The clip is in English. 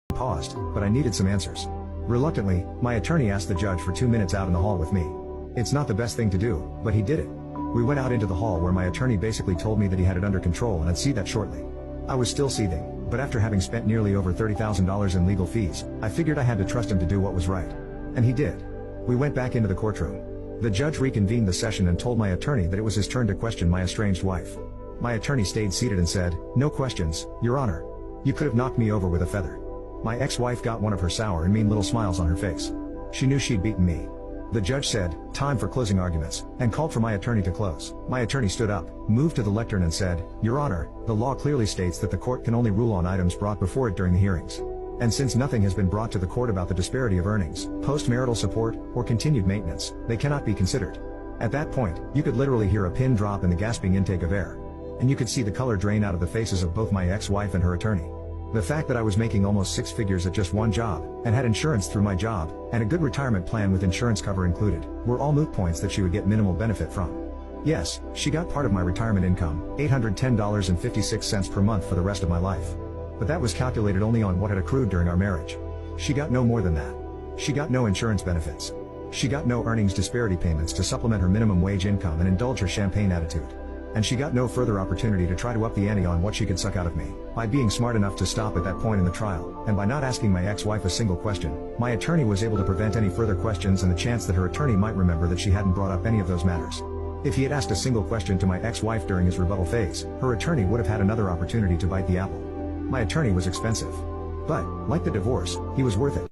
Paused, but I needed some answers. Reluctantly, my attorney asked the judge for 2 minutes out in the hall with me. It's not the best thing to do, but he did it. We went out into the hall where my attorney basically told me that he had it under control and I'd see that shortly. I was still seething, but after having spent nearly over $30,000 in legal fees, I figured I had to trust him to do what was right. And he did. We went back into the courtroom. The judge reconvened the session and told my attorney that it was his turn to question my estranged wife. My attorney stayed seated and said, "No questions, Your Honor. You could have knocked me over with a feather." My ex-wife got one of her sour and mean little smiles on her face. She knew she'd beaten me. The judge said, "Time for closing arguments," and called for my attorney to close. My attorney stood up, moved to the lectern and said, "Your Honor, the law clearly states that the court can only rule on items brought before it during the hearings. And since nothing has been brought to the court about the disparity of earnings, post-marital support, or continued maintenance, they cannot be considered." At that point, you could literally hear a pin drop in the gasping intake of air. And you could see the color drain out of the faces of both my ex-wife and her attorney. The fact that I was making almost 6 figures at just one job, and had insurance through my job, and a good retirement plan with insurance cover included, were all moot points that she would get minimal benefit from. Yes, she got part of my retirement income, $810.56 per month for the rest of my life. But that was calculated only on what had accrued during our marriage. She got no more than that. She got no insurance benefits. She got no earnings disparity payments to supplement her minimum wage income and indulge her champagne attitude. And she got no further opportunity to try to up the ante on what she could suck out of me. By being smart enough to stop at that point in the trial, and by not asking my ex-wife a single question, my attorney was able to prevent any further questions and the chance that her attorney might remember that she hadn't brought up any of those matters. If he had asked a single question to my ex-wife during his rebuttal phase, her attorney would have had another opportunity to bite the apple. My attorney was expensive. But, like the divorce, he was worth it.